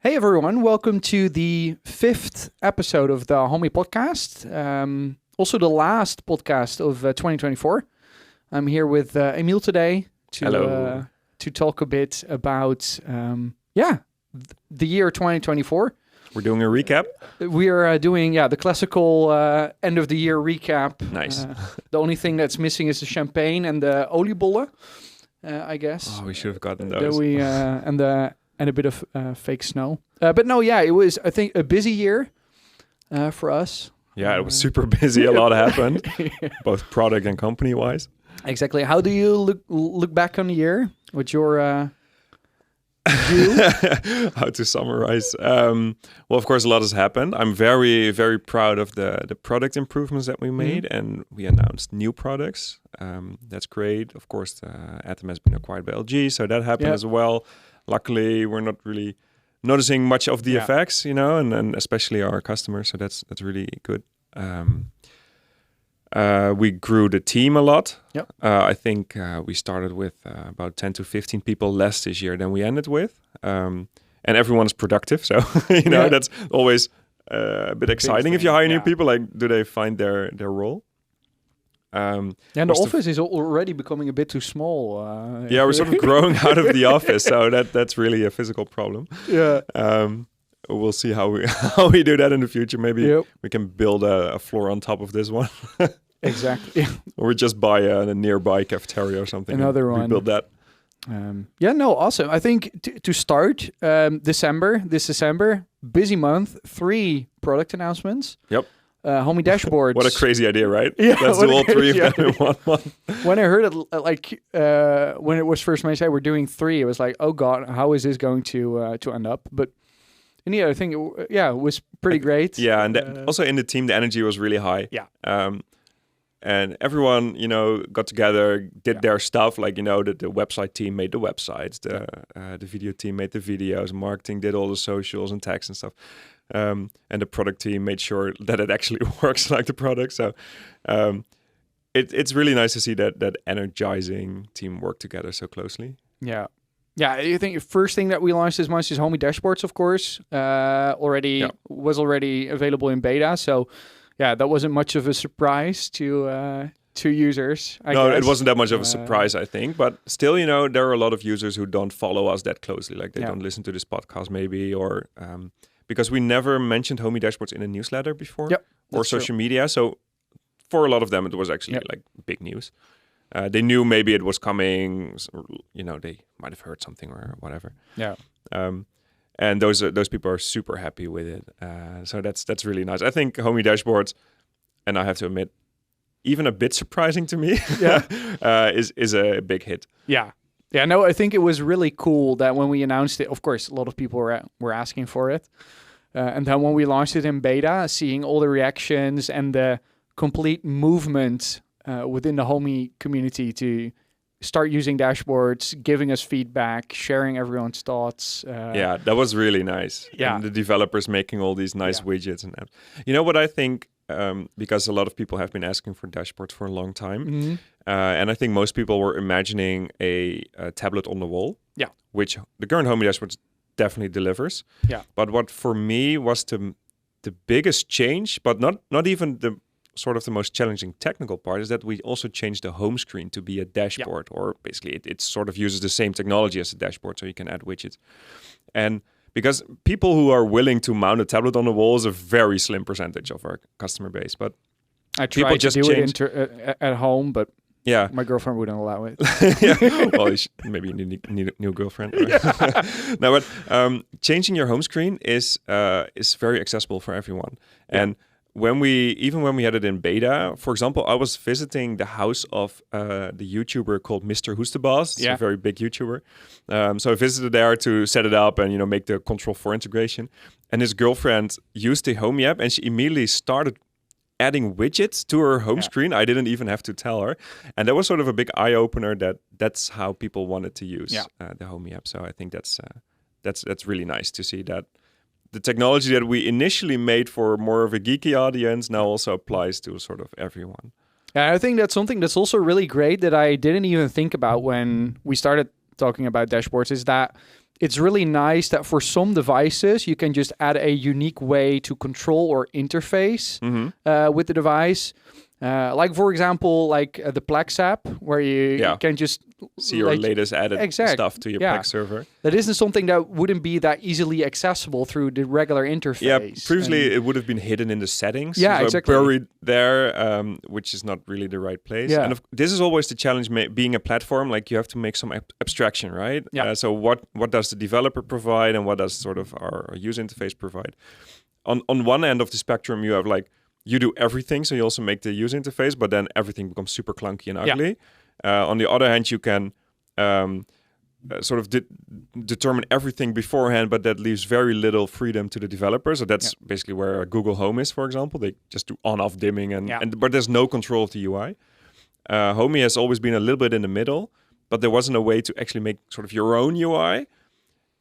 Hey everyone, welcome to the 5th episode of the Homey podcast. Also the last podcast of 2024. I'm here with Emil today to talk a bit about the year 2024. We're doing a recap. We are doing the classical end of the year recap. Nice. The only thing that's missing is the champagne and the oliebollen, I guess. Oh, we should have gotten those. And a bit of fake snow. But no, it was, I think, a busy year for us. Yeah, it was super busy. A lot happened, both product and company-wise. Exactly. How do you look back on the year? What's your view? How to summarize? Well, of course, a lot has happened. I'm very, very proud of the product improvements that we made, and we announced new products. That's great. Of course, Atom has been acquired by LG, so that happened as well. Luckily, we're not really noticing much of the effects, and especially our customers. So that's really good. We grew the team a lot. Yep. I think we started with about 10 to 15 people less this year than we ended with. And everyone is productive. So, that's always a bit exciting. If you hire new people, do they find their role? And the office is already becoming a bit too small. We're sort of growing out of the office, so that's really a physical problem. Yeah. We'll see how we do that in the future. Maybe we can build a floor on top of this one. Exactly. Or just buy a nearby cafeteria or something. Another one. Build that. Awesome. I think to start, this December, busy month, 3 product announcements. Yep. Homey Dashboards. What a crazy idea, right? Yeah, let's do all 3 of them in one month. When I heard it, when it was first mentioned, we're doing 3. It was like, oh god, how is this going to end up? But I think it was pretty great. Yeah, and also in the team, the energy was really high. Yeah. And everyone, got together, did their stuff. Like, the website team made the websites, the video team made the videos, marketing did all the socials and tags and stuff. And the product team made sure that it actually works like the product. So it's really nice to see that energizing team work together so closely. Yeah. Yeah, I think the first thing that we launched this month is Homey Dashboards, of course. Was already available in beta. So, that wasn't much of a surprise to users, I guess. It wasn't that much of a surprise, I think. But still, there are a lot of users who don't follow us that closely. Like they don't listen to this podcast maybe, or because we never mentioned Homey Dashboards in a newsletter before or social media. So for a lot of them, it was actually like big news. They knew maybe it was coming, they might have heard something or whatever. Yeah. And those people are super happy with it. So that's really nice. I think Homey Dashboards, and I have to admit, even a bit surprising to me, is a big hit. Yeah. Yeah, no, I think it was really cool that when we announced it, of course, a lot of people were asking for it. And then when we launched it in beta, seeing all the reactions and the complete movement within the Homey community to start using dashboards, giving us feedback, sharing everyone's thoughts. That was really nice. Yeah. And the developers making all these nice widgets and apps. You know what I think, because a lot of people have been asking for dashboards for a long time. And I think most people were imagining a tablet on the wall. Yeah. Which the current Homey Dashboards definitely delivers. Yeah. But what for me was the biggest change, but not even the sort of the most challenging technical part, is that we also changed the home screen to be a dashboard, or basically it sort of uses the same technology as a dashboard, so you can add widgets. And because people who are willing to mount a tablet on the wall is a very slim percentage of our customer base, but I tried to do it at home, but my girlfriend wouldn't allow it. Well, maybe you need a new girlfriend. No, but changing your home screen is very accessible for everyone. And when we had it in beta, for example, I was visiting the house of the YouTuber called Mr. Hoestebas. He's a very big YouTuber. So I visited there to set it up and make the Control 4 integration. And his girlfriend used the Homey app, and she immediately started adding widgets to her home screen. I didn't even have to tell her. And that was sort of a big eye-opener that's how people wanted to use the Homey app. So I think that's really nice to see that the technology that we initially made for more of a geeky audience now also applies to sort of everyone. Yeah, I think that's something that's also really great that I didn't even think about when we started talking about dashboards, is that it's really nice that for some devices, you can just add a unique way to control or interface with the device. Like, for example, the Plex app, where you can just see your latest added stuff to your Plex server. That isn't something that wouldn't be that easily accessible through the regular interface. Yeah, previously it would have been hidden in the settings. Yeah, exactly. Buried there, which is not really the right place. Yeah. And this is always the challenge, being a platform. Like, you have to make some abstraction, right? Yeah. So what does the developer provide, and what does sort of our user interface provide? On one end of the spectrum, you have you do everything, so you also make the user interface, but then everything becomes super clunky and ugly. On the other hand, you can sort of determine everything beforehand, but that leaves very little freedom to the developer. So that's basically where Google Home is, for example. They just do on-off dimming, but there's no control of the UI. Homey has always been a little bit in the middle, but there wasn't a way to actually make sort of your own UI.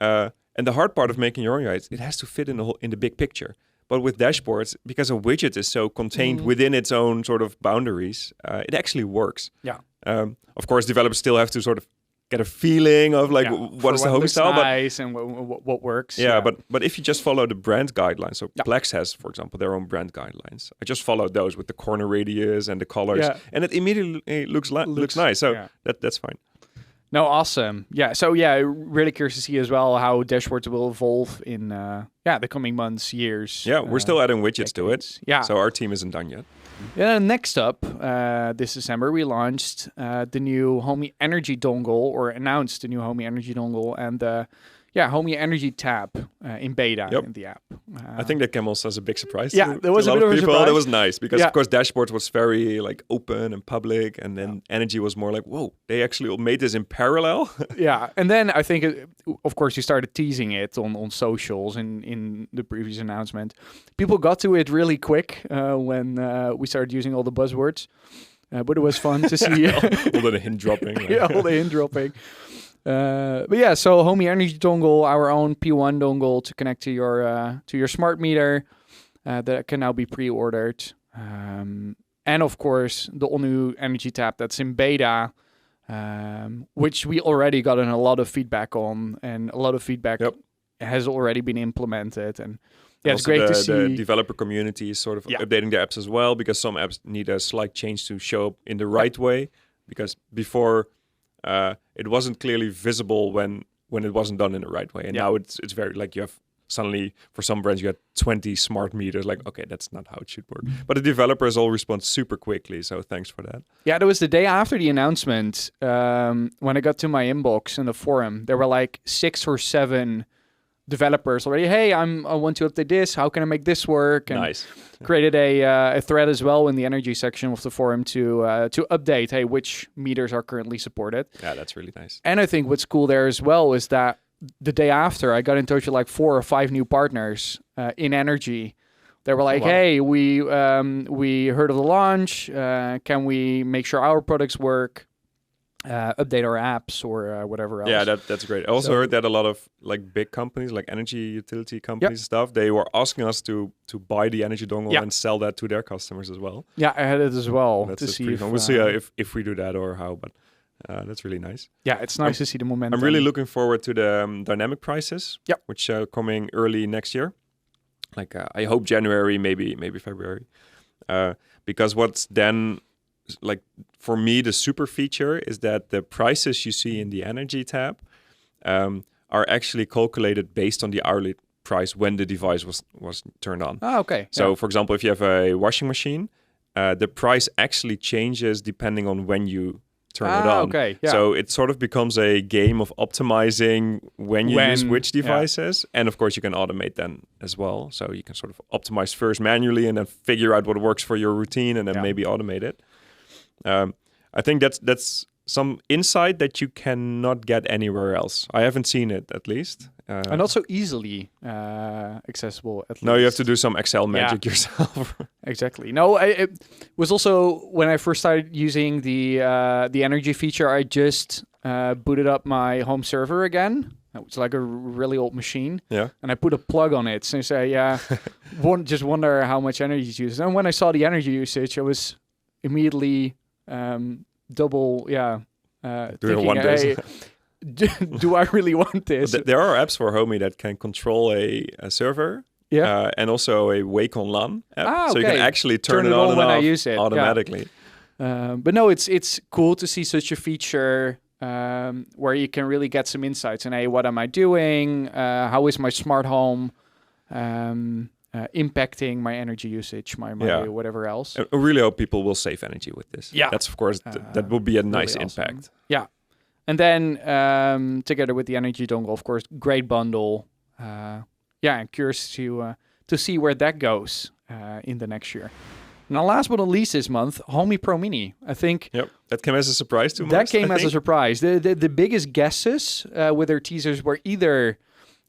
And the hard part of making your own UI is it has to fit in the big picture. But with dashboards, because a widget is so contained within its own sort of boundaries, it actually works. Yeah. Of course, developers still have to sort of get a feeling of what is the Homey style, nice and what works. Yeah, but if you just follow the brand guidelines, so Plex has, for example, their own brand guidelines. I just followed those with the corner radius and the colors, and it immediately looks nice. So that's fine. No, awesome. Yeah. So really curious to see as well how dashboards will evolve in the coming months, years. Yeah, we're still adding widgets to it. Yeah. So our team isn't done yet. Yeah. Next up, this December we launched the new Homey Energy dongle, or announced the new Homey Energy dongle, and Homey Energy tab in beta in the app. I think that came also as a big surprise. There was a bit of a surprise. That was nice because of course dashboards was very open and public, and then Energy was more whoa, they actually made this in parallel. And then I think of course you started teasing it on socials in the previous announcement. People got to it really quick when we started using all the buzzwords, but it was fun to see all the hint dropping. All the hint dropping. So Homey Energy dongle, our own P1 dongle to connect to your smart meter, that can now be pre-ordered. And of course, the all-new Energy tab that's in beta, which we already gotten a lot of feedback on, and a lot of feedback has already been implemented. And it's great to see. The developer community is sort of updating their apps as well, because some apps need a slight change to show up in the right way, because before... it wasn't clearly visible when it wasn't done in the right way. And now it's very you have suddenly, for some brands, you had 20 smart meters. Okay, that's not how it should work. But the developers all respond super quickly. So thanks for that. Yeah, there was the day after the announcement, when I got to my inbox in the forum, there were 6 or 7 developers already. Hey, I want to update this. How can I make this work? And nice. Created a thread as well in the energy section of the forum to update, hey, which meters are currently supported. Yeah, that's really nice. And I think what's cool there as well is that the day after, I got in touch with 4 or 5 new partners in energy. They were hey, we heard of the launch. Can we make sure our products work? Update our apps or whatever else. Yeah, that's great. I also heard that a lot of big companies, like energy utility companies and stuff, they were asking us to buy the energy dongle and sell that to their customers as well. Yeah, I had it as well. That's pretty fun. We'll see if we do that or how, but that's really nice. Yeah, it's nice to see the momentum. I'm really looking forward to the dynamic prices, which are coming early next year. I hope January, maybe February, because what's then for me, the super feature is that the prices you see in the energy tab are actually calculated based on the hourly price when the device was turned on. Oh, okay. So, for example, if you have a washing machine, the price actually changes depending on when you turn it on. Okay. Yeah. So it sort of becomes a game of optimizing when you use which devices. Yeah. And of course, you can automate then as well. So you can sort of optimize first manually and then figure out what works for your routine and then maybe automate it. I think that's some insight that you cannot get anywhere else. I haven't seen it, at least. And not so easily accessible, at least. No, you have to do some Excel magic yourself. Exactly. No, it was also, when I first started using the energy feature, I just booted up my home server again. It's like a really old machine. Yeah. And I put a plug on it. So I say, just wonder how much energy it uses. And when I saw the energy usage, I was immediately... double, doing wonders. do I really want this? There are apps for Homey that can control a server. Yeah. And also a Wake on LAN app. Ah, so you can okay. actually turn it on and when off I use it. automatically. But no, it's cool to see such a feature where you can really get some insights on, hey, what am I doing? How is my smart home impacting my energy usage, my whatever else? I really hope people will save energy with this. Yeah. That's, of course, that will be a nice really awesome. impact. Yeah. And then together with the energy dongle, of course, great bundle. I'm curious to see where that goes in the next year. Now, last but not least this month, Homey Pro Mini. I think that came as a surprise to most. That came as a surprise. The biggest guesses with their teasers were either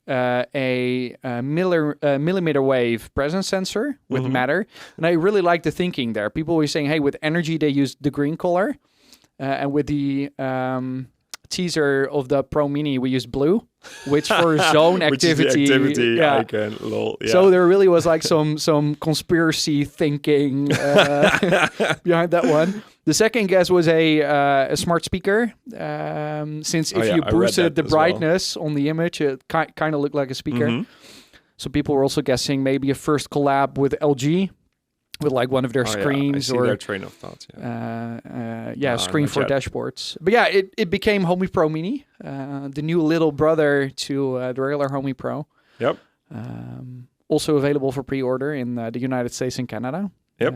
a millimeter wave presence sensor with Matter, and I really like the thinking there. People were saying, hey, with energy they use the green color, and with the teaser of the Pro Mini we used blue, which for zone activity, which is the activity icon, lol, So there really was like some conspiracy thinking behind that one. The second guess was a smart speaker, since if you boosted the brightness on the image, it kind of looked like a speaker. So people were also guessing maybe a first collab with LG, with like one of their screens, or their train of thought. Screen for dashboards. But yeah, it became Homey Pro Mini, the new little brother to the regular Homey Pro. Yep. Also available for pre-order in the United States and Canada. Yep.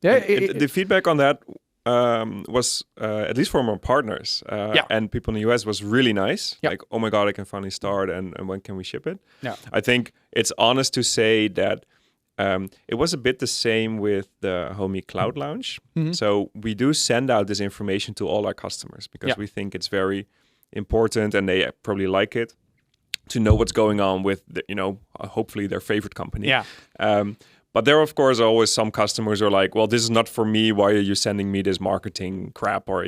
The feedback on that was, at least from our partners and people in the US, was really nice. Like, oh my God, I can finally start, and when can we ship it? Yeah. I think it's honest to say that it was a bit the same with the Homey Cloud Lounge. So we do send out this information to all our customers because we think it's very important, and they probably like it, to know what's going on with, hopefully their favorite company. Yeah. But there, of course, are always some customers who are like, well, this is not for me. Why are you sending me this marketing crap? Or,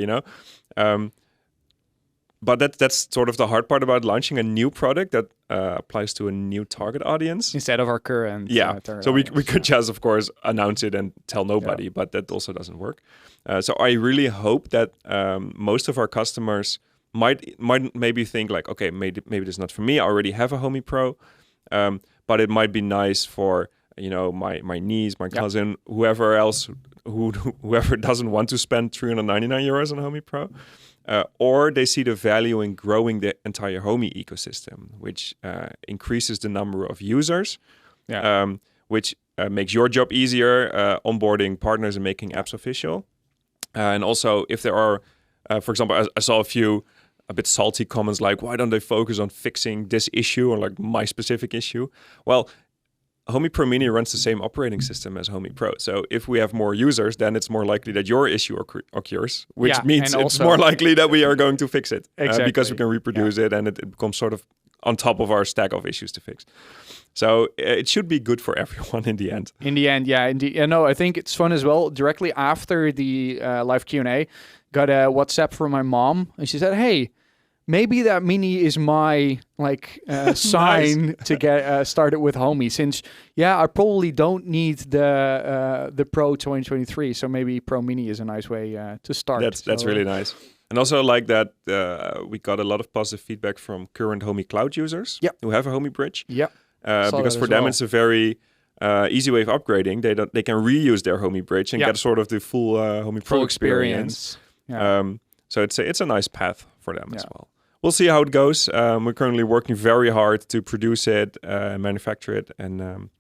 but that's sort of the hard part about launching a new product that applies to a new target audience. Instead of our current so we could just, of course, announce it and tell nobody, but that also doesn't work. So I really hope that most of our customers might maybe think like, okay, maybe this is not for me. I already have a Homey Pro, but it might be nice for my niece, my cousin, whoever else, whoever doesn't want to spend 399 euros on Homey Pro. Or they see the value in growing the entire Homey ecosystem, which increases the number of users, which makes your job easier, onboarding partners and making apps official. And also, if there are, for example, I saw a bit salty comments like, why don't they focus on fixing this issue or like my specific issue? Well, Homey Pro Mini runs the same operating system as Homey Pro. So if we have more users, then it's more likely that your issue occurs, which means it's more likely that we are going to fix it because we can reproduce it, and it becomes sort of on top of our stack of issues to fix. So it should be good for everyone in the end. In the end, I think it's fun as well. Directly after the live Q&A, got a WhatsApp from my mom, and she said, hey, maybe that Mini is my sign to get started with Homey, since I probably don't need the Pro 2023, so maybe Pro Mini is a nice way to start. That's really nice. And also like that, we got a lot of positive feedback from current Homey Cloud users who have a Homey Bridge. Yeah. Because for them it's a very easy way of upgrading. They can reuse their Homey Bridge and get sort of the full Homey Pro experience. So it's a nice path for them as well. We'll see how it goes. We're currently working very hard to produce it, manufacture it, and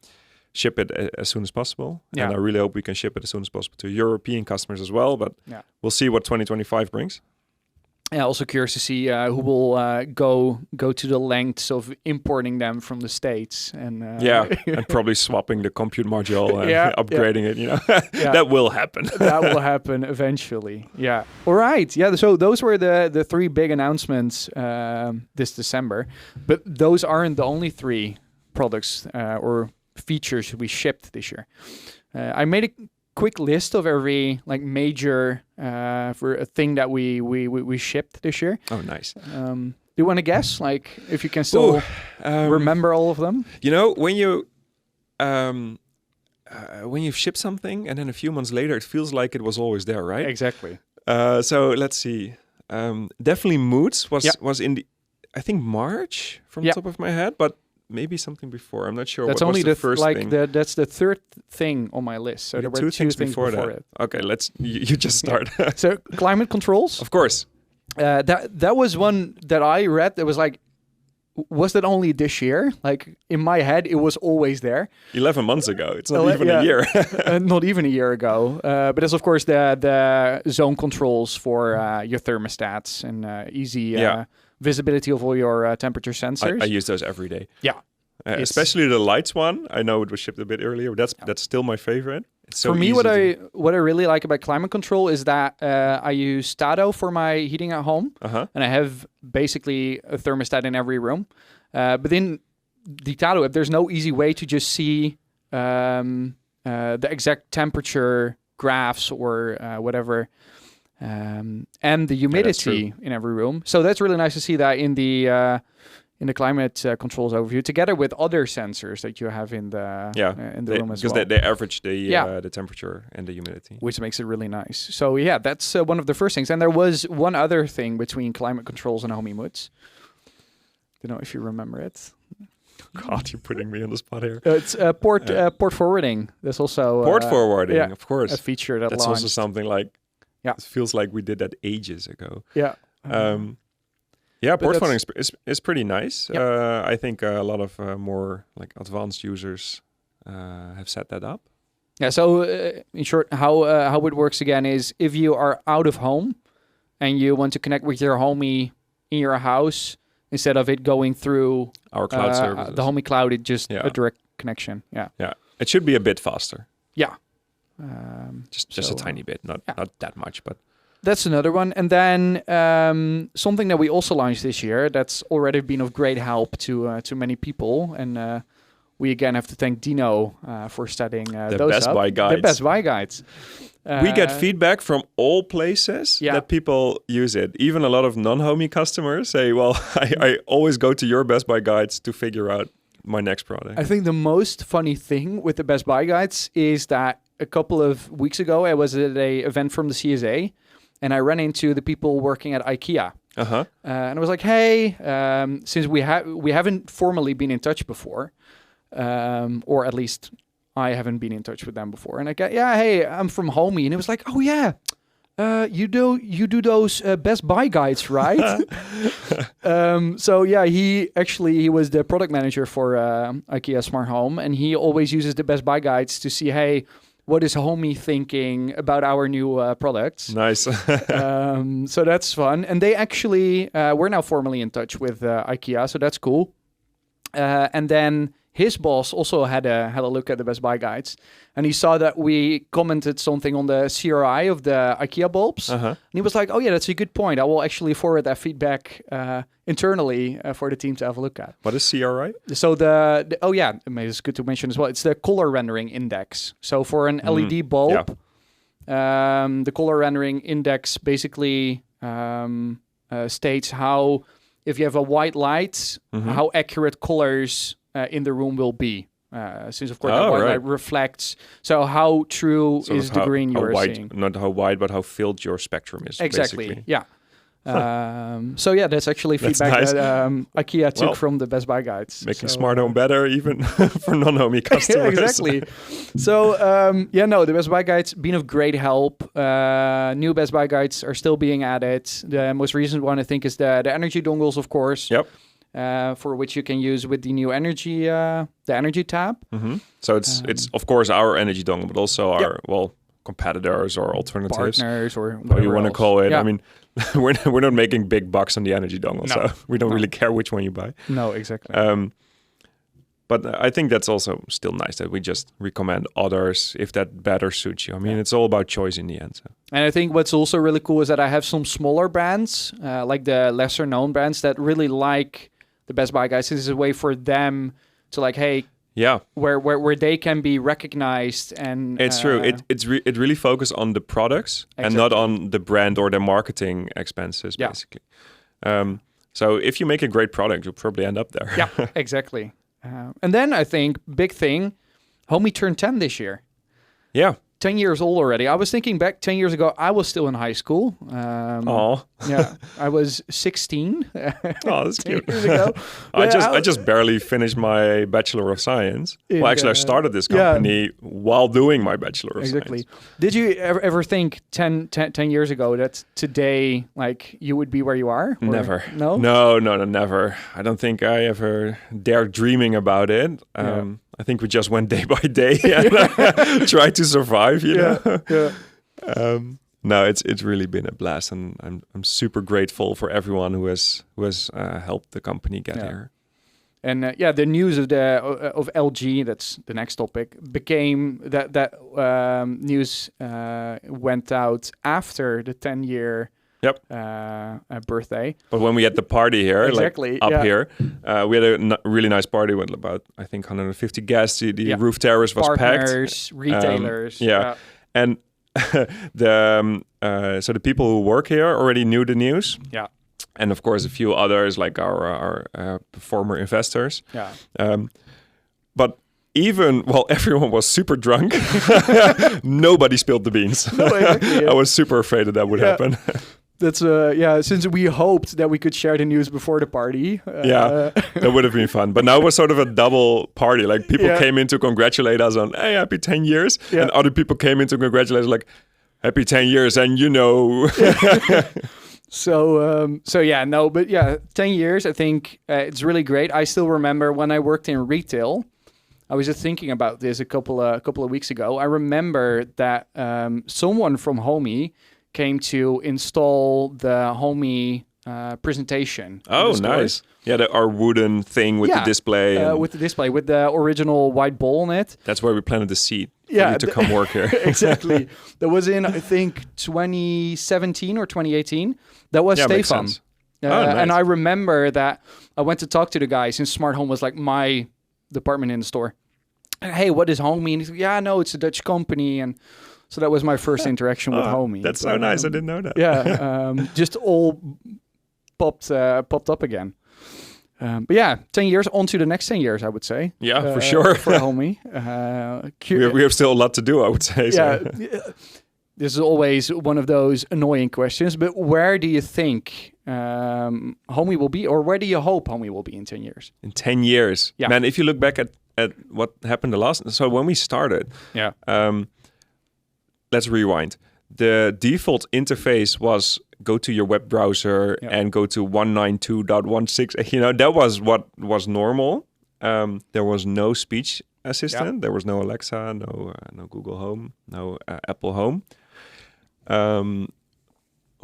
ship it as soon as possible. And I really hope we can ship it as soon as possible to European customers as well. But we'll see what 2025 brings. Yeah, also curious to see who will go to the lengths of importing them from the States and and probably swapping the compute module and upgrading it. That will happen. That will happen eventually. Yeah. All right. Yeah. So those were the three big announcements this December, but those aren't the only three products or features we shipped this year. I made a quick list of every major for a thing that we shipped this year. Oh, nice. Do you want to guess, if you can still remember all of them? When you ship something and then a few months later it feels like it was always there, right? Exactly. So let's see. Definitely Moods Yeah. was in the, I think March from Yeah. the top of my head, but maybe something before. I'm not sure. That's what only was the first thing. that's the third thing on my list. So We there had were two two things things before before that. it. Okay, you just start. So climate controls. Of course. That was one that I read that was like, was that only this year? Like in my head, it was always there. 11 months ago. It's not even yeah. a year. Not even a year ago. But it's of course the zone controls for your thermostats and easy visibility of all your temperature sensors. I use those every day. Yeah. Especially the lights one. I know it was shipped a bit earlier, but that's still my favorite. It's so for me, easy what I really like about climate control is that I use Tado for my heating at home, and I have basically a thermostat in every room. But in the Tado app, there's no easy way to just see the exact temperature graphs or whatever, and the humidity in every room. So that's really nice to see that in the climate controls overview, together with other sensors that you have in the room as well. Because they average the temperature and the humidity, which makes it really nice. So yeah, that's one of the first things. And there was one other thing between climate controls and Homey Moods. Don't know if you remember it. God, you're putting me on the spot here. It's port forwarding. There's also port forwarding, of course, a feature that's launched. Also something like it feels like we did that ages ago. Yeah. Port forwarding is pretty nice. I think a lot of more like advanced users have set that up. Yeah. So in short, how it works again is if you are out of home and you want to connect with your Homey in your house, instead of it going through our cloud services, the Homey cloud, it's just a direct connection. Yeah. Yeah. It should be a bit faster. Yeah. Just a tiny bit, not that much, but. That's another one. And then something that we also launched this year that's already been of great help to many people. And we again have to thank Dino for setting those Best up. Buy guides. The Best Buy guides. We get feedback from all places that people use it. Even a lot of non-Homey customers say, well, I always go to your Best Buy guides to figure out my next product. I think the most funny thing with the Best Buy guides is that a couple of weeks ago, I was at an event from the CSA, and I ran into the people working at IKEA. And I was like, hey, since we haven't formally been in touch before, or at least I haven't been in touch with them before. And I go, hey, I'm from Homey. And it was like, oh yeah, you do those Best Buy guides, right? So yeah, he was the product manager for IKEA Smart Home, and he always uses the Best Buy guides to see, hey, what is Homey thinking about our new products? Nice. So that's fun. And they actually, we're now formally in touch with IKEA, so that's cool. And then his boss also had a look at the Best Buy guides, and he saw that we commented something on the CRI of the IKEA bulbs. And he was like, oh yeah, that's a good point. I will actually forward that feedback internally for the team to have a look at. What is CRI? So it's good to mention as well. It's the color rendering index. So for an LED bulb, the color rendering index basically states how, if you have a white light, how accurate colors in the room will be. Since of course the white light reflects, so how true is the green you are seeing? Not how wide, but how filled your spectrum is. Exactly. Basically. Yeah. So yeah, that's actually feedback nice. that IKEA took from the Best Buy guides. Making smart home better even for non-Homey customers. Exactly. So the Best Buy guides been of great help. New Best Buy guides are still being added. The most recent one I think is the energy dongles, of course. Yep. For which you can use with the new energy, the energy tab. So it's of course our energy dongle, but also our competitors or alternatives, partners, or whatever you want to call it. Yeah. I mean, we're not making big bucks on the energy dongle, so we don't really care which one you buy. No, exactly. But I think that's also still nice that we just recommend others if that better suits you. I mean, it's all about choice in the end. So. And I think what's also really cool is that I have some smaller brands, like the lesser known brands, that really like the Best Buy guys. This is a way for them to like, hey, where they can be recognized. And it's true. It really focuses on the products and not on the brand or the marketing expenses, basically. So if you make a great product, you'll probably end up there. Yeah, exactly. And then I think big thing, Homey turned 10 this year. Yeah. 10 years old already. I was thinking back 10 years ago, I was still in high school. Yeah, I was 16. Oh, that's 10 cute. years ago. I just barely finished my Bachelor of Science. Well, actually, I started this yeah. company while doing my Bachelor of Exactly. Science. Did you ever think 10 years ago that today, like, you would be where you are? Or- Never. No? No, never. I don't think I ever dared dreaming about it. Yeah. I think we just went day by day and tried to survive, you know? Yeah. No, it's really been a blast, and I'm super grateful for everyone who has helped the company get here. And the news of LG, that's the next topic, became that news went out after the 10-year birthday. But when we had the party here, exactly, like up here, we had a really nice party with about, I think, 150 guests. The roof terrace was Partners, packed. Retailers. And so the people who work here already knew the news. Yeah. And of course, a few others, like our former investors. Yeah. But even while everyone was super drunk, nobody spilled the beans. No, exactly, yeah. I was super afraid that would happen. That's since we hoped that we could share the news before the party. That would have been fun. But now it was sort of a double party. Like people came in to congratulate us on, hey, happy 10 years. Yeah. And other people came in to congratulate us like, happy 10 years. And you know. So 10 years, I think it's really great. I still remember when I worked in retail, I was just thinking about this a couple of weeks ago. I remember that someone from Homey came to install the Homey presentation. Oh, nice. Yeah, our wooden thing with the display. With the display, with the original white ball on it. That's where we planted the seed for you to come work here. Exactly. That was in, I think, 2017 or 2018. That was Stefan. Nice. And I remember that I went to talk to the guys, and Smart Home was like my department in the store. And, hey, what is Homey? And he's like, yeah, no, it's a Dutch company. And so that was my first interaction with Homey. That's so nice. I didn't know that. Yeah, just all popped up again. But 10 years, on to the next 10 years, I would say. Yeah, for sure. For Homey. We have still a lot to do, I would say. Yeah, this is always one of those annoying questions, but where do you think Homey will be, or where do you hope Homey will be in 10 years? In 10 years? Yeah. Man, if you look back at what happened so when we started, let's rewind. The default interface was go to your web browser and go to 192.16. You know, that was what was normal. There was no speech assistant. Yeah. There was no Alexa, no Google Home, no Apple Home.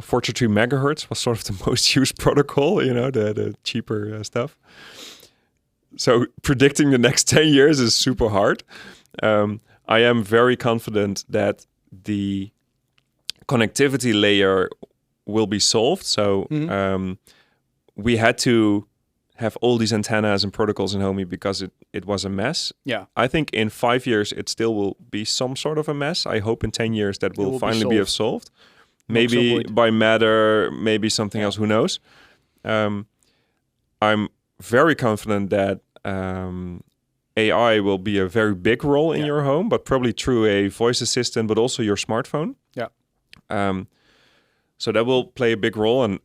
43 megahertz was sort of the most used protocol, you know, the cheaper stuff. So predicting the next 10 years is super hard. I am very confident that the connectivity layer will be solved. So we had to have all these antennas and protocols in Homey because it was a mess. Yeah. I think in 5 years, it still will be some sort of a mess. I hope in 10 years that will finally be solved. Maybe by Matter, maybe something else, who knows? I'm very confident that AI will be a very big role in your home, but probably through a voice assistant, but also your smartphone. Yeah. So that will play a big role, and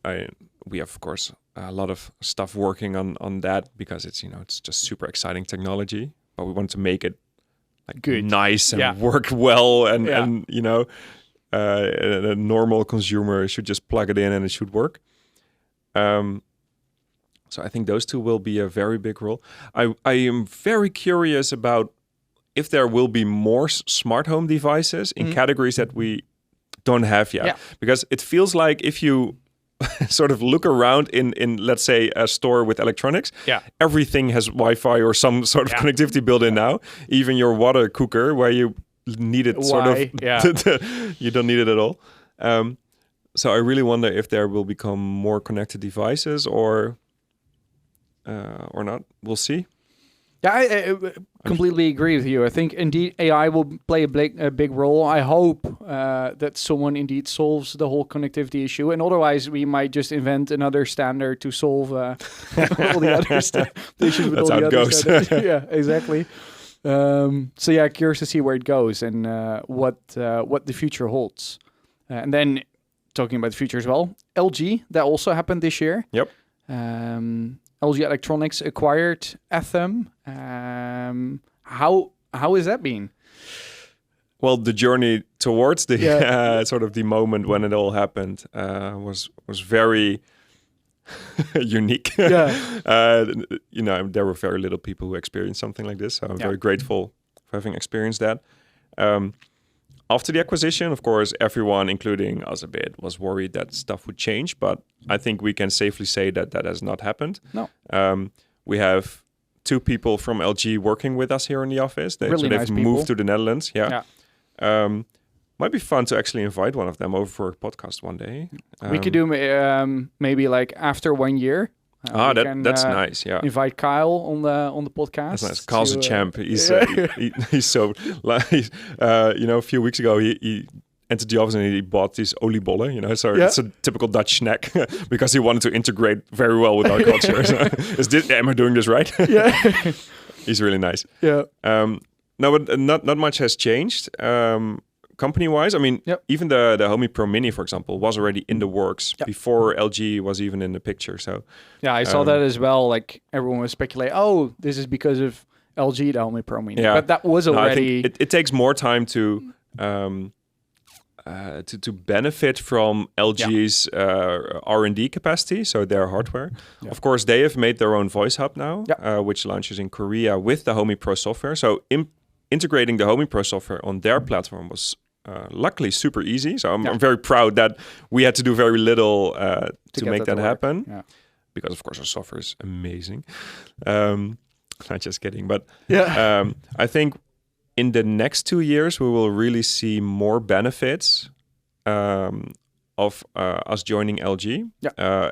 we have, of course, a lot of stuff working on that because it's just super exciting technology. But we want to make it like good, nice, and work well, and a normal consumer should just plug it in and it should work. So I think those two will be a very big role. I am very curious about if there will be more smart home devices in categories that we don't have yet. Yeah. Because it feels like if you sort of look around in let's say, a store with electronics, everything has Wi-Fi or some sort of connectivity built in now. Even your water cooker, where you need it you don't need it at all. So I really wonder if there will become more connected devices or not. We'll see. Yeah, I completely agree with you. I think indeed AI will play a big role. I hope that someone indeed solves the whole connectivity issue, and otherwise we might just invent another standard to solve all the other the issues with That's all how the it other goes. standards. Yeah, exactly. So curious to see where it goes and what the future holds. And then talking about the future as well. LG, that also happened this year. Yep. LG Electronics acquired Ethem. How has that been? Well, the journey towards the sort of the moment when it all happened was very unique. Yeah. There were very little people who experienced something like this. So I'm very grateful for having experienced that. After the acquisition, of course, everyone, including us a bit, was worried that stuff would change. But I think we can safely say that that has not happened. No. We have 2 people from LG working with us here in the office. Really they've nice moved people. to the Netherlands. Yeah. Might be fun to actually invite one of them over for a podcast one day. We could do maybe like after 1 year. That's nice. Yeah, invite Kyle on the podcast. That's nice. Kyle's a champ. He's he's so like a few weeks ago he entered the office and he bought these oliebollen. So it's a typical Dutch snack because he wanted to integrate very well with our culture. So, am I doing this right? Yeah, he's really nice. Yeah. No, but not much has changed. Company-wise, I mean, even the Homey Pro Mini, for example, was already in the works before LG was even in the picture. So I saw that as well. Like everyone was speculating, oh, this is because of LG, the Homey Pro Mini. But that was already. I think it takes more time to benefit from LG's R&D capacity, so their hardware. Yeah. Of course, they have made their own voice hub now, which launches in Korea with the Homey Pro software. So integrating the Homey Pro software on their platform was luckily super easy. So I'm very proud that we had to do very little to make that happen. Yeah. Because of course our software is amazing. Not just kidding, but I think in the next 2 years we will really see more benefits of us joining LG,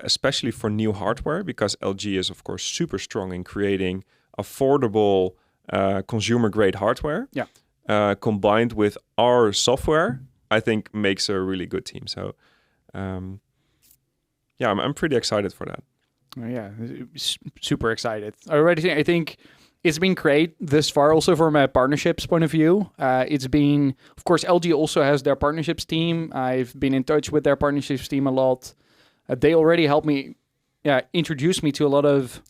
especially for new hardware, because LG is of course super strong in creating affordable consumer grade hardware. Combined with our software, I think makes a really good team. So I'm pretty excited for that. Super excited. I think it's been great this far, also from a partnerships point of view. It's been, of course, LG also has their partnerships team. I've been in touch with their partnerships team a lot. They already helped me, introduce me to a lot of,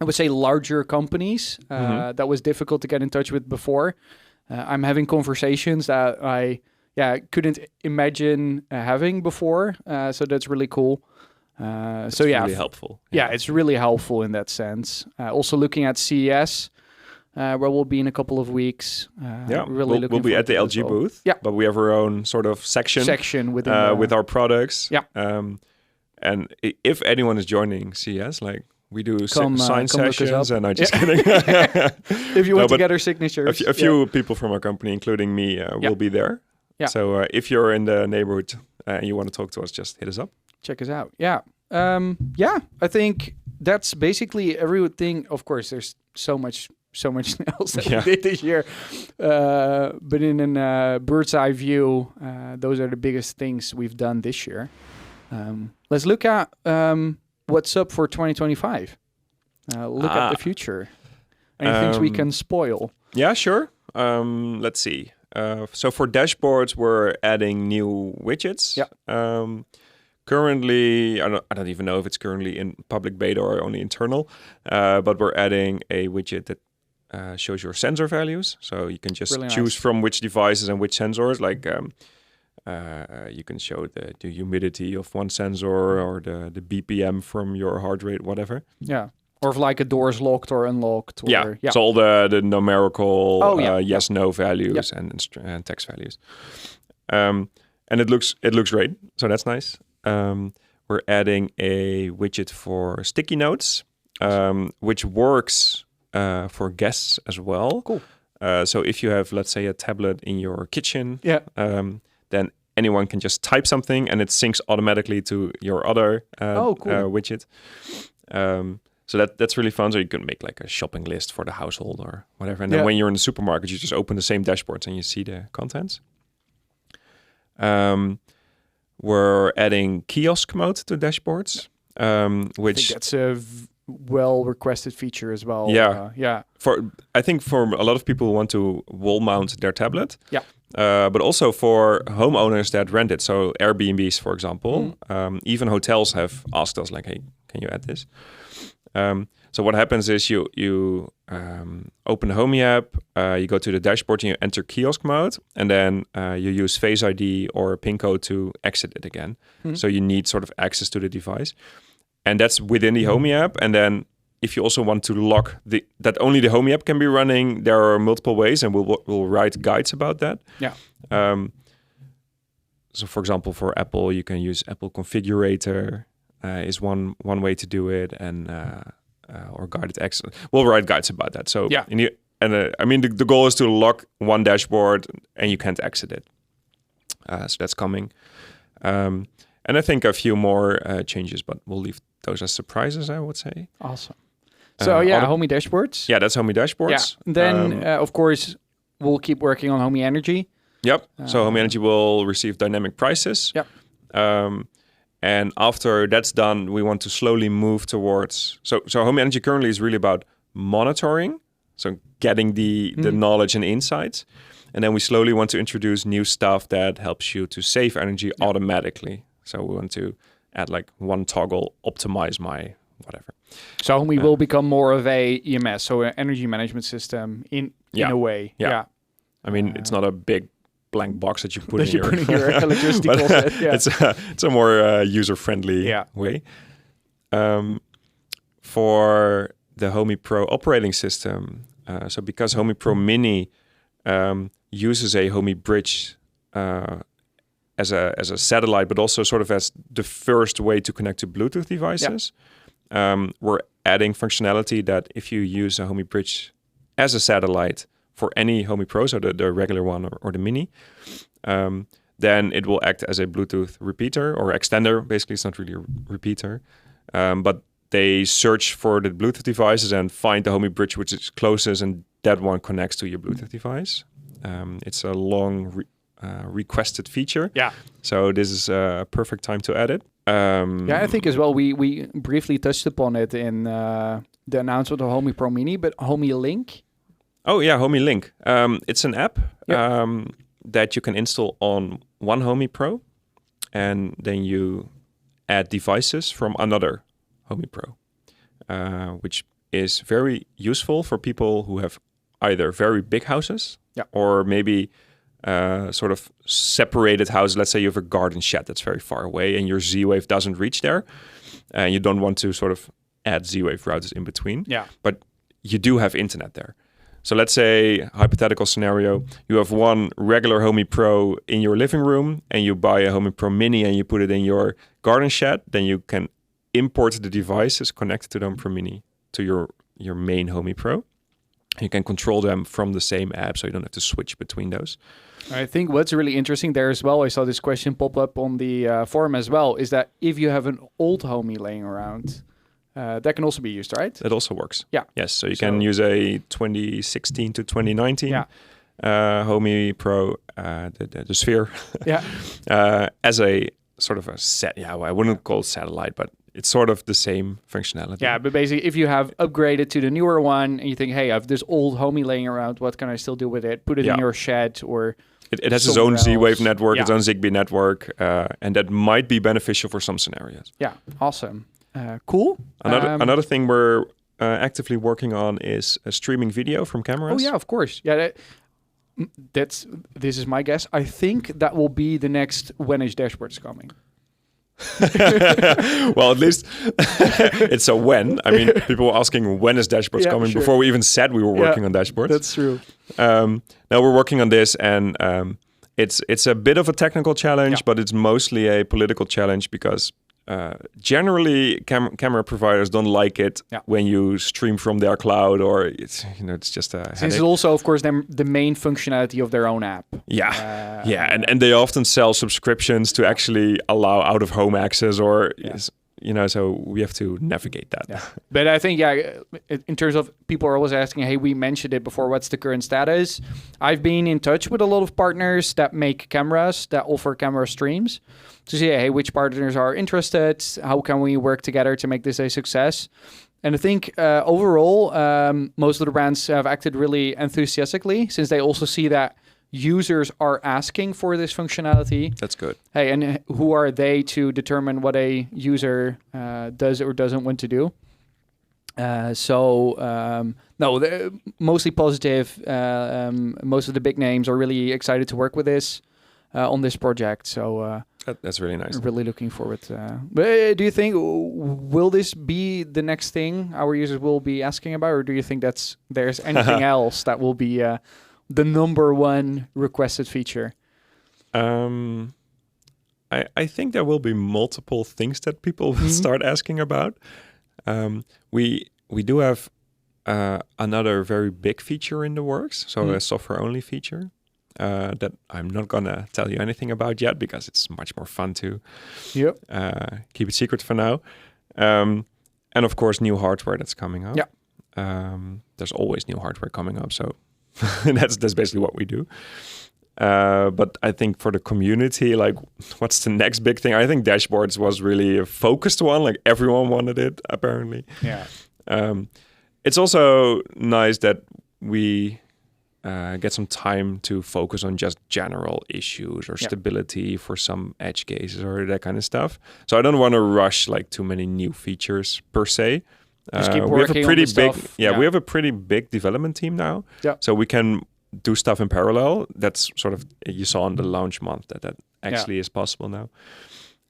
I would say, larger companies that was difficult to get in touch with before. I'm having conversations that I couldn't imagine having before. So that's really cool. It's really helpful. It's really helpful in that sense. Also looking at CES, where we'll be in a couple of weeks. We'll be at the LG booth. But we have our own sort of section with our products. And if anyone is joining CES, like we do sign sessions, and I'm just kidding. If you want to get our signatures, a few people from our company, including me, will be there. So if you're in the neighborhood and you want to talk to us, just hit us up. Check us out. I think that's basically everything. Of course, there's so much else that we did this year. But in a bird's eye view, those are the biggest things we've done this year. Let's look at what's up for 2025. Look at the future. Any things we can spoil? Yeah, sure. Let's see. So for dashboards, we're adding new widgets. Currently, I don't even know if it's currently in public beta or only internal, but we're adding a widget that shows your sensor values. So you can just really choose from which devices and which sensors. Like you can show the humidity of one sensor or the BPM from your heart rate, whatever. Or if like a door is locked or unlocked. Or, So all the numerical yes/no values and text values. And it looks great. So that's nice. We're adding a widget for sticky notes, which works for guests as well. Cool. So if you have, let's say, a tablet in your kitchen, then anyone can just type something and it syncs automatically to your other widget. So that's really fun. So you can make like a shopping list for the household or whatever. And then when you're in the supermarket, you just open the same dashboards and you see the contents. We're adding kiosk mode to dashboards, which I think that's a well requested feature as well. I think for a lot of people who want to wall mount their tablet, but also for homeowners that rent it. So Airbnbs, for example, even hotels have asked us like, hey, can you add this? So what happens is you open the Homey app, you go to the dashboard and you enter kiosk mode, and then you use Face ID or a PIN code to exit it again. So you need sort of access to the device. And that's within the Homey app. And then if you also want to lock that only the Homey app can be running, there are multiple ways, and we'll write guides about that. Yeah. So for example, for Apple, you can use Apple Configurator is one way to do it, and or guided access. We'll write guides about that. So yeah. I mean, the goal is to lock one dashboard and you can't exit it. So that's coming. And I think a few more changes, but we'll leave those as surprises, I would say. Awesome. So Homey Dashboards. Yeah, that's Homey Dashboards. Yeah. Then, of course, we'll keep working on Homey Energy. Yep. So Homey Energy will receive dynamic prices. Yep. And after that's done, we want to slowly move towards... So Homey Energy currently is really about monitoring, so getting the knowledge and insights. And then we slowly want to introduce new stuff that helps you to save energy automatically. So we want to add like one toggle, optimize my whatever. So Homey will become more of a EMS, so an energy management system in a way. Yeah. I mean, it's not a big blank box that you put in your electricity closet. Yeah. It's a more user-friendly way. For the Homey Pro operating system, so because Homey Pro Mini uses a Homey bridge as a satellite, but also sort of as the first way to connect to Bluetooth devices, we're adding functionality that if you use a Homey bridge as a satellite for any Homey Pro, so the regular one or the Mini, then it will act as a Bluetooth repeater or extender. Basically, it's not really a repeater. But they search for the Bluetooth devices and find the Homey bridge which is closest, and that one connects to your Bluetooth device. It's a long requested feature. Yeah. So this is a perfect time to add it. I think as well, we briefly touched upon it in the announcement of Homey Pro Mini, but Homey Link. Oh yeah, Homey Link. It's an app that you can install on one Homey Pro, and then you add devices from another Homey Pro, which is very useful for people who have either very big houses or maybe sort of separated houses. Let's say you have a garden shed that's very far away and your Z-Wave doesn't reach there, and you don't want to sort of add Z-Wave routers in between. Yeah. But you do have internet there. So let's say, hypothetical scenario, you have one regular Homey Pro in your living room and you buy a Homey Pro Mini and you put it in your garden shed, then you can import the devices connected to the Homey Pro Mini to your main Homey Pro. You can control them from the same app, so you don't have to switch between those. I think what's really interesting there as well, I saw this question pop up on the forum as well, is that if you have an old Homey laying around, that can also be used, right? That also works. Yeah. Yes, so you can use a 2016 to 2019 Homey Pro, the Sphere, as a sort of a set. Yeah, well, I wouldn't call it satellite, but it's sort of the same functionality. Yeah, but basically, if you have upgraded to the newer one and you think, hey, I have this old Homey laying around, what can I still do with it? Put it in your shed or... It has its own Z-Wave network, its own Zigbee network, and that might be beneficial for some scenarios. Yeah, awesome. Cool. Another thing we're actively working on is streaming video from cameras. Oh yeah, of course. Yeah, this is my guess. I think that will be the next when is Dashboards coming. Well, at least it's a when. I mean, people were asking when is Dashboards coming before we even said we were working on Dashboards. That's true. Now we're working on this, and it's a bit of a technical challenge, but it's mostly a political challenge because generally camera providers don't like it when you stream from their cloud, or it's just a Since it's also, of course, the main functionality of their own app. And they often sell subscriptions to actually allow out of home access, or so we have to navigate that. But I think in terms of people are always asking, hey, we mentioned it before, what's the current status? I've been in touch with a lot of partners that make cameras, that offer camera streams, to see, hey, which partners are interested, how can we work together to make this a success? And I think overall, most of the brands have acted really enthusiastically, since they also see that users are asking for this functionality. That's good. Hey, and who are they to determine what a user does or doesn't want to do? No, they're mostly positive. Most of the big names are really excited to work with this on this project. So that's really nice. Really looking forward. But do you think will this be the next thing our users will be asking about, or do you think there's anything else that will be the number one requested feature? I think there will be multiple things that people will start asking about. We do have another very big feature in the works, so a software-only feature that I'm not gonna tell you anything about yet because it's much more fun to keep it secret for now. And of course, new hardware that's coming up. Yeah, there's always new hardware coming up, so that's basically what we do. But I think for the community, like, what's the next big thing? I think dashboards was really a focused one. Like, everyone wanted it, apparently. Yeah. It's also nice that we get some time to focus on just general issues or stability for some edge cases or that kind of stuff. So I don't want to rush like too many new features per se. Just keep working on the stuff. We have a pretty big development team now. Yeah. So we can do stuff in parallel. That's sort of, you saw in the launch month that actually is possible now.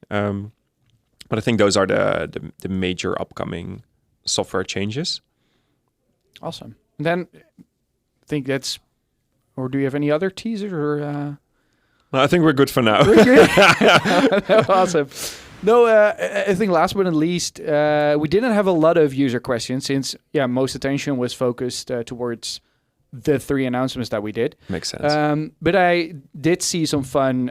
But I think those are the major upcoming software changes. Awesome. And then I think that's, or do you have any other teasers or? No, I think we're good for now. Awesome. No, I think last but not least, we didn't have a lot of user questions since, most attention was focused towards the 3 announcements that we did. Makes sense. But I did see some fun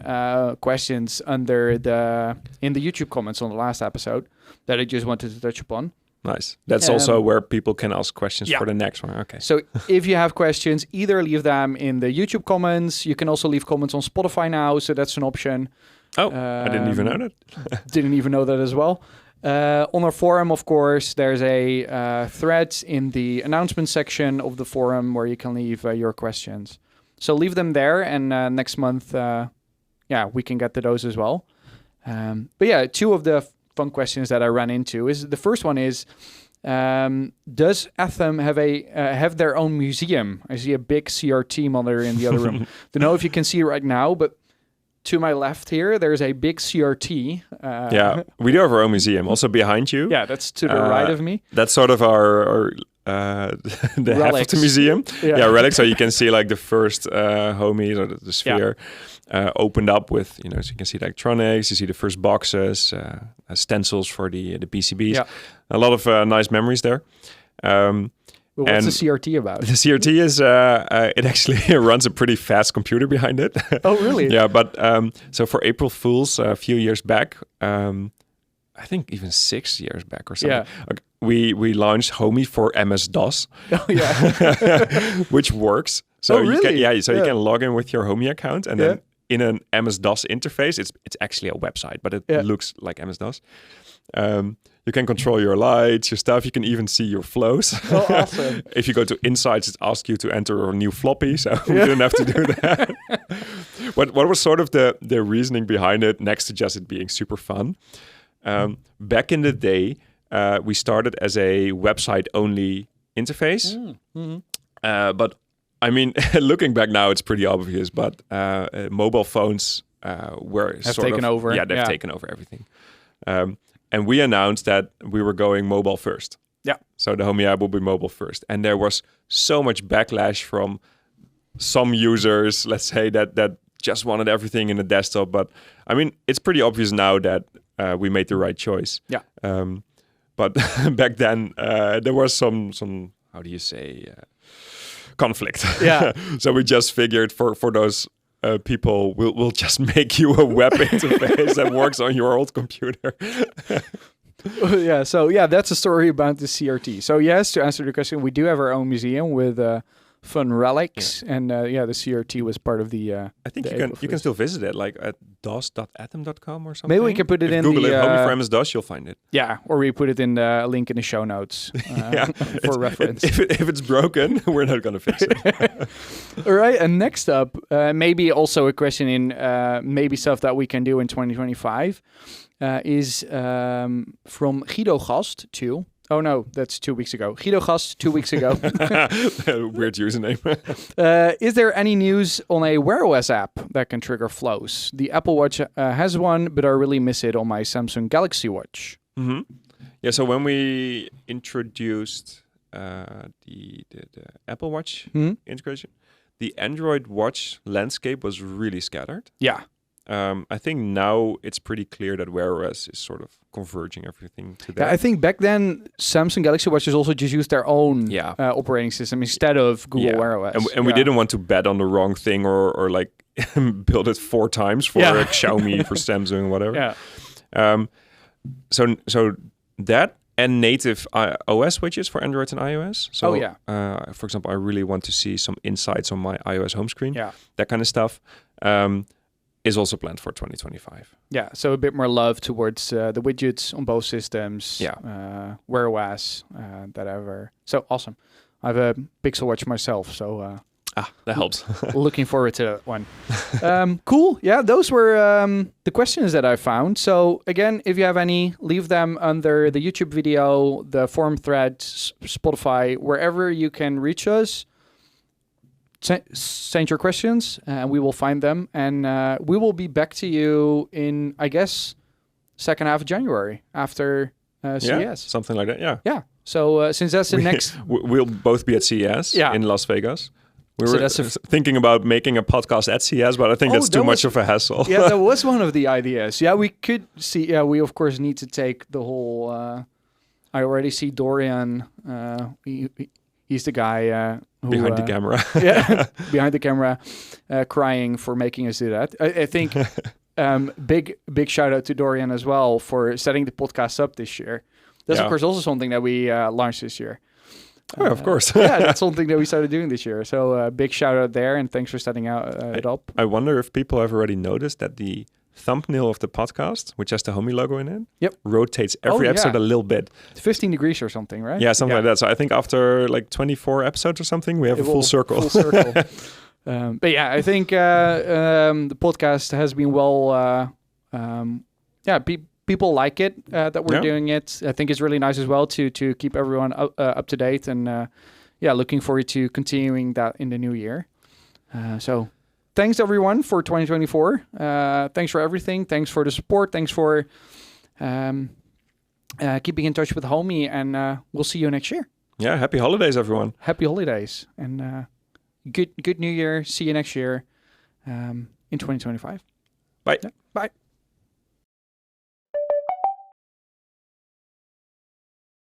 questions in the YouTube comments on the last episode that I just wanted to touch upon. Nice. That's also where people can ask questions for the next one. Okay. So if you have questions, either leave them in the YouTube comments. You can also leave comments on Spotify now, so that's an option. Oh, I didn't even know that. Didn't even know that as well. On our forum, of course, there's a thread in the announcement section of the forum where you can leave your questions. So leave them there, and next month, we can get to those as well. But 2 of the fun questions that I ran into is the first one is, does Atom have their own museum? I see a big CRT monitor in the other room. Don't know if you can see it right now, but to my left here, there's a big CRT. We do have our own museum. Also behind you. Yeah, that's to the right of me. That's sort of our the half of the museum. Relics. So you can see like the first Homey or the sphere opened up with, so you can see the electronics. You see the first boxes, stencils for the PCBs. Yeah. A lot of nice memories there. What's the CRT about? The CRT is, it actually runs a pretty fast computer behind it. Oh, really? Yeah, but so for April Fools a few years back, I think even 6 years back or something, we launched Homey for MS-DOS. Oh, yeah. Which works. So really? You can log in with your Homey account, and then in an MS-DOS interface, it's actually a website, but it looks like MS-DOS. You can control your lights, your stuff. You can even see your flows. Oh, awesome. If you go to Insights, it asks you to enter a new floppy, so we didn't have to do that. What was sort of the reasoning behind it, next to just it being super fun? Back in the day, we started as a website-only interface. But, I mean, looking back now, it's pretty obvious, but mobile phones have taken over. Yeah, they've taken over everything. And we announced that we were going mobile first. Yeah. So the Homey app will be mobile first. And there was so much backlash from some users, let's say, that just wanted everything in the desktop. But I mean, it's pretty obvious now that we made the right choice. Yeah. But back then, there was some how do you say, conflict. Yeah. So we just figured for those people, we'll just make you a web interface that works on your old computer. So that's a story about the CRT. So yes, to answer the question, we do have our own museum with fun relics, and the CRT was part of the. I think you can still visit it, like at dos.atom.com or something. Maybe we can put it in Google the it, Homey for MS-DOS, you'll find it. Yeah, or we put it in the link in the show notes for reference. If it's broken, we're not going to fix it. All right, and next up, maybe also a question in maybe stuff that we can do in 2025 is from Guido Gast to... Oh no, that's 2 weeks ago. Guido Gast, 2 weeks ago. Weird username. Is there any news on a Wear OS app that can trigger flows? The Apple Watch has one, but I really miss it on my Samsung Galaxy Watch. Mm-hmm. Yeah, so when we introduced the Apple Watch integration, the Android Watch landscape was really scattered. Yeah. I think now it's pretty clear that Wear OS is sort of converging everything to that. Yeah, I think back then Samsung Galaxy Watches also just used their own operating system instead of Google Wear OS. And we didn't want to bet on the wrong thing or like build it 4 times for like Xiaomi, for Samsung, whatever. Yeah. So that and native OS switches for Android and iOS. So, for example, I really want to see some insights on my iOS home screen. Yeah. That kind of stuff. Is also planned for 2025. Yeah, so a bit more love towards the widgets on both systems. Yeah, Wear OS, that ever. So awesome. I have a Pixel Watch myself, so that helps. Looking forward to that one. Cool. Yeah, those were the questions that I found. So again, if you have any, leave them under the YouTube video, the forum thread, Spotify, wherever you can reach us. Send your questions and we will find them, and we will be back to you in, I guess, second half of January after CES. Something like that. Yeah. So since that's the next, we'll both be at CES in Las Vegas. We were thinking about making a podcast at CES, but I think that's too much of a hassle. Yeah, that was one of the ideas. Yeah, we could see. Yeah, we of course need to take the whole. I already see Dorian. He's the guy behind the camera. Behind the camera, crying for making us do that. I think big shout out to Dorian as well for setting the podcast up this year. That's of course also something that we launched this year. Of course. That's something that we started doing this year. So big shout out there, and thanks for setting it up. I wonder if people have already noticed that the thumbnail of the podcast, which has the Homey logo in it, rotates every episode a little bit. 15 degrees or something, right? Yeah, something like that. So I think after like 24 epides or something, we have a full circle. But yeah, I think the podcast has been well. People like it that we're doing it. I think it's really nice as well to keep everyone up to date, and looking forward to continuing that in the new year. So. Thanks everyone for 2024. Thanks for everything. Thanks for the support. Thanks for keeping in touch with Homey, and we'll see you next year. Yeah, happy holidays, everyone. Happy holidays, and good New Year. See you next year in 2025. Bye. Bye.